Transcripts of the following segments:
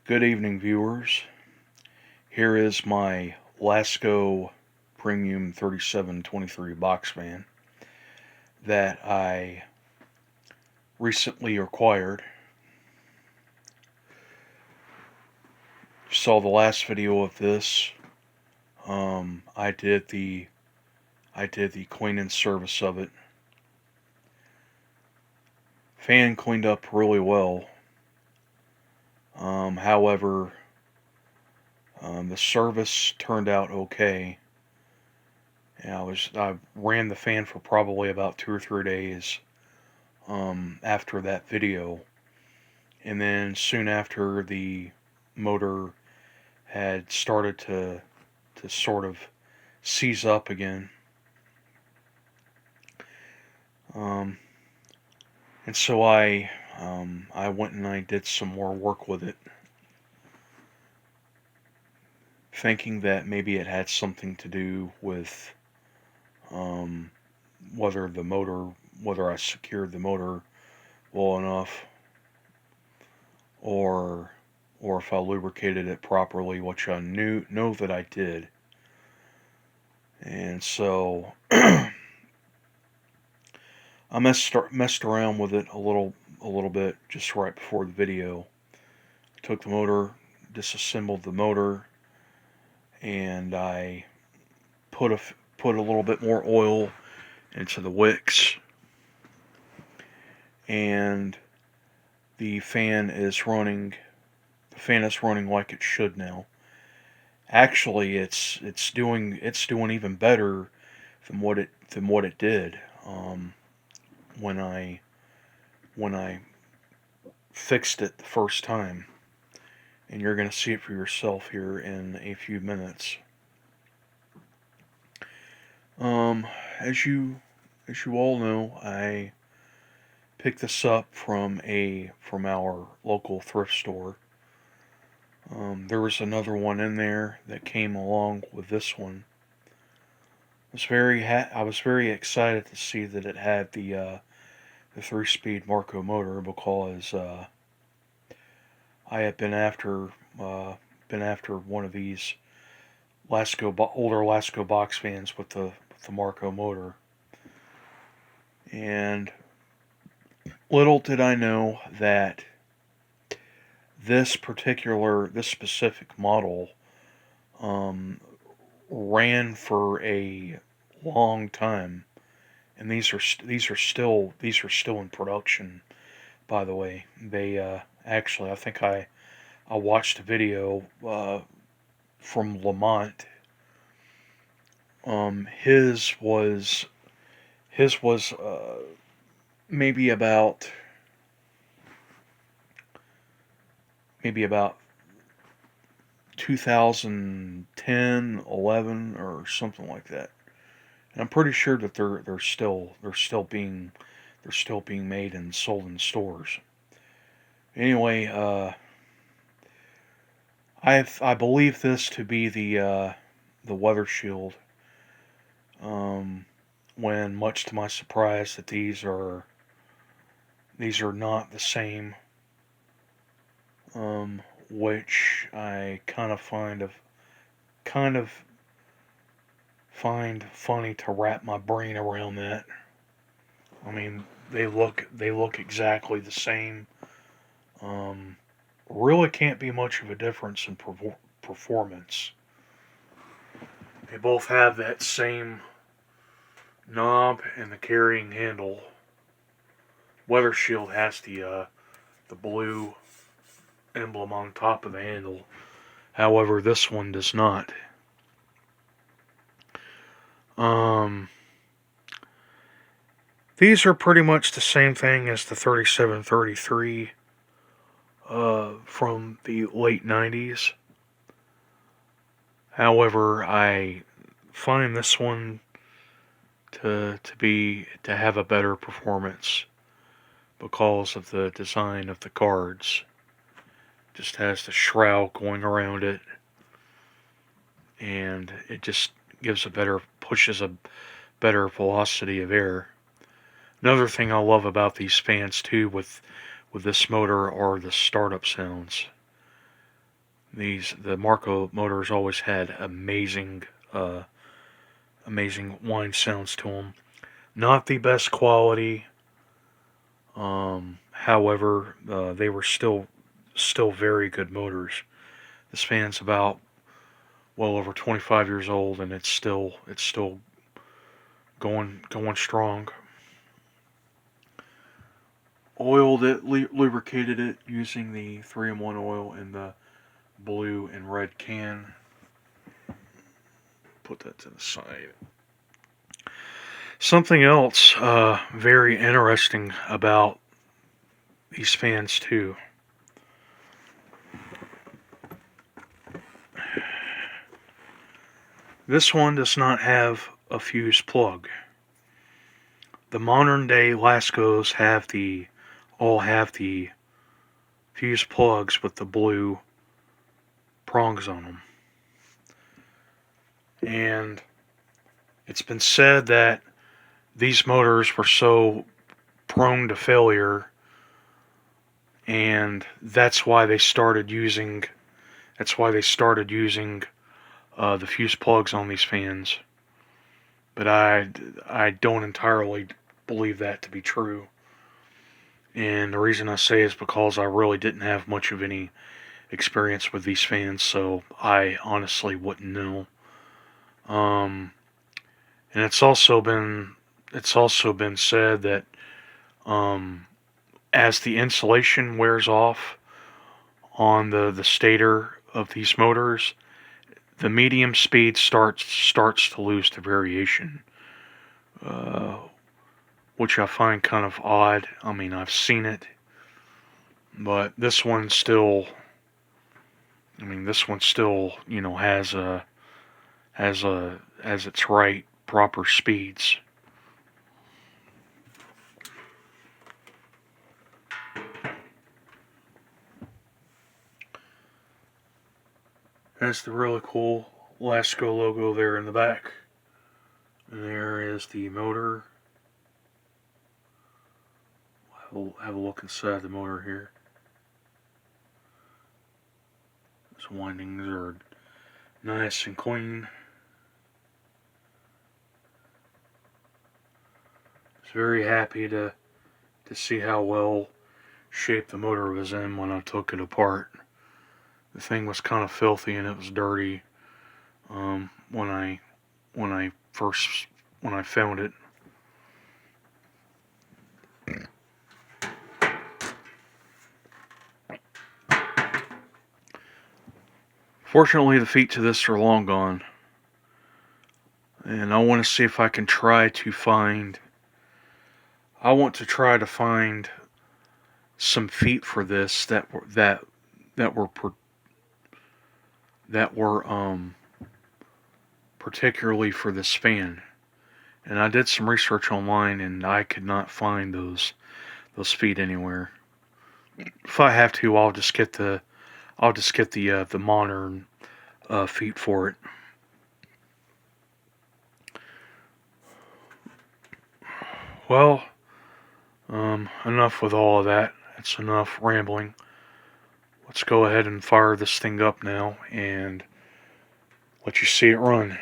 Good evening, viewers. Here is my Lasko Premium 3723 box fan that I recently acquired. You saw the last video of this. I did the cleaning service of it. Fan cleaned up really well. However, the service turned out okay. And I ran the fan for probably about 2 or 3 days after that video, and then soon after the motor had started to sort of seize up again. And so I went and I did some more work with it, thinking that maybe it had something to do with whether I secured the motor well enough, or if I lubricated it properly, which I know that I did. And so I messed around with it a little bit just right before the video. Took the motor, disassembled the motor, and I put a little bit more oil into the wicks, and the fan is running. The fan is running like it should now. Actually, it's doing even better than what it did when I fixed it the first time. And you're going to see it for yourself here in a few minutes. As you all know, I picked this up from our local thrift store. There was another one in there that came along with this one. I was very excited to see that it had the 3-speed Marco motor, because I have been after one of these older Lasko box fans with the Marco motor. And little did I know that this specific model ran for a long time, and these are still in production. By the way, they actually, I think I watched a video from Lamont. His was maybe about 2010, 11, or something like that. And I'm pretty sure that they're still being made and sold in stores. Anyway, I believe this to be the weather shield. When, much to my surprise, that these are not the same. Which I kind of find funny to wrap my brain around that. I mean, they look exactly the same. Really can't be much of a difference in performance. They both have that same knob and the carrying handle. Weather Shield has the blue emblem on top of the handle. However, this one does not. These are pretty much the same thing as the 3733 from the late 90s. However, I find this one to have a better performance because of the design of the cards. Just has the shroud going around it, and it just pushes a better velocity of air. Another thing I love about these fans too with this motor are the startup sounds. The Marco motors always had amazing whine sounds to them. Not the best quality. However, they were still very good motors. This fan's about well over 25 years old, and it's still going strong. Oiled it, lubricated it using the 3-in-1 oil in the blue and red can. Put that to the side. Something else very interesting about these fans too. This one does not have a fuse plug. The modern day Laskos all have the fuse plugs with the blue prongs on them. And it's been said that these motors were so prone to failure, and that's why they started using the fuse plugs on these fans. But I don't entirely believe that to be true. And the reason I say is because I really didn't have much of any experience with these fans, so I honestly wouldn't know. And it's also been said that as the insulation wears off on the stator of these motors, the medium speed starts to lose the variation, which I find kind of odd. I mean, I've seen it, but this one still, has its right proper speeds. That's the really cool Lasko logo there in the back. And there is the motor. We'll have a look inside the motor here. These windings are nice and clean. I was very happy to see how well shaped the motor was in when I took it apart. The thing was kind of filthy and it was dirty when I found it. Fortunately, the feet to this are long gone, and I want to see if I can try to find. I want to try to find some feet for this that were particularly for this fan. And I did some research online, and I could not find those feet anywhere. If I have to, I'll just get the modern feet for it. Well, enough with all of that. It's enough rambling. Let's go ahead and fire this thing up now and let you see it run.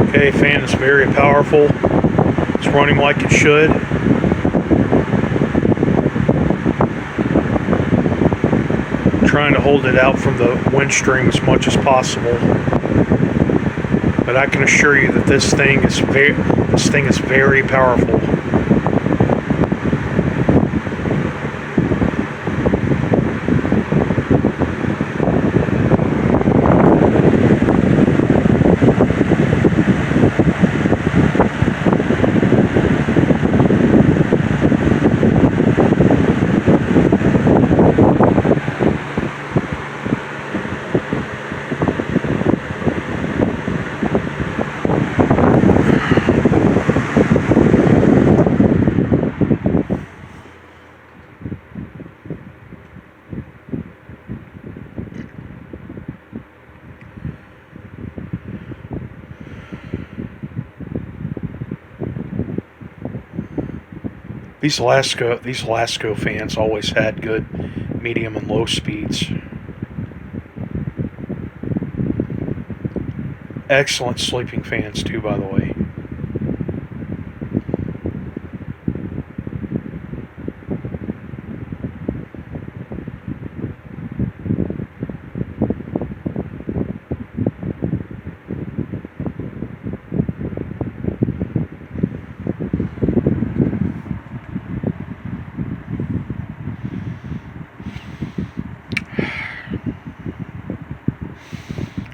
Okay, fan is very powerful. It's running like it should. I'm trying to hold it out from the wind stream as much as possible. But I can assure you that this thing is very powerful. These Lasko fans always had good medium and low speeds. Excellent sleeping fans too, by the way.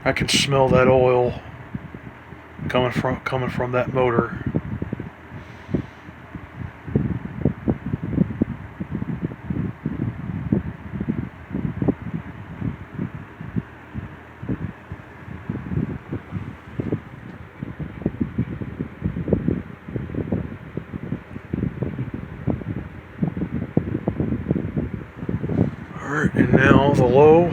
I can smell that oil coming from that motor. Alright, and now the low.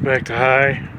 Back to high.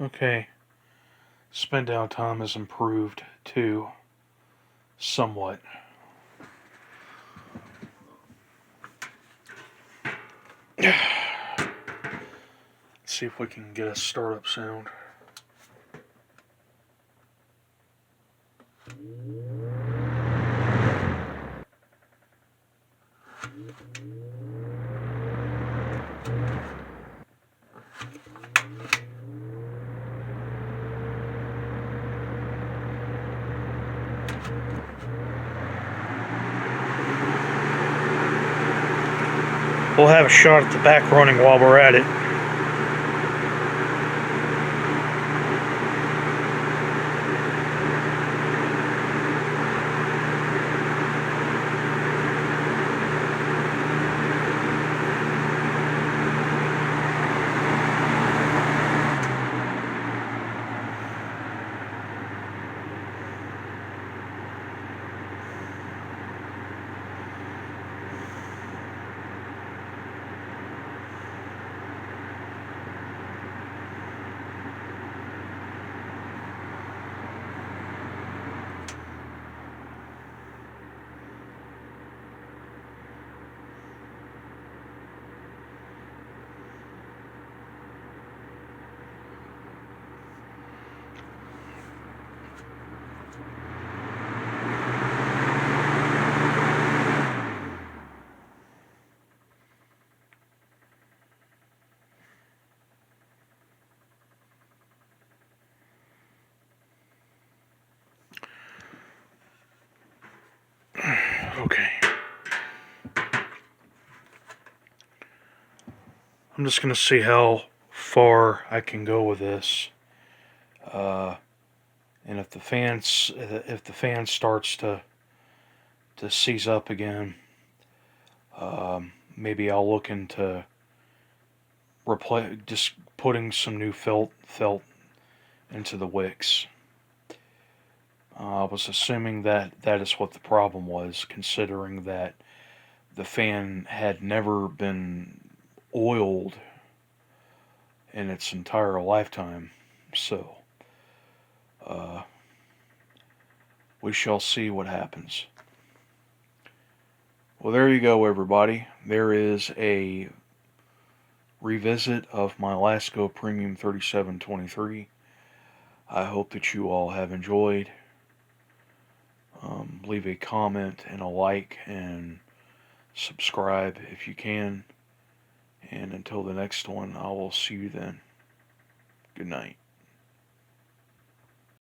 Okay. Spin down time has improved too, somewhat. Let's see if we can get a startup sound. We'll have a shot at the back running while we're at it. Okay. I'm just going to see how far I can go with this. And if the fan starts to seize up again, maybe I'll look into just putting some new felt into the wicks. I was assuming that that is what the problem was, considering that the fan had never been oiled in its entire lifetime. So, uh, we shall see what happens. Well, there you go, everybody. There is a revisit of my Lasko Premium 3723. I hope that you all have enjoyed. Leave a comment and a like and subscribe if you can. And until the next one, I will see you then. Good night.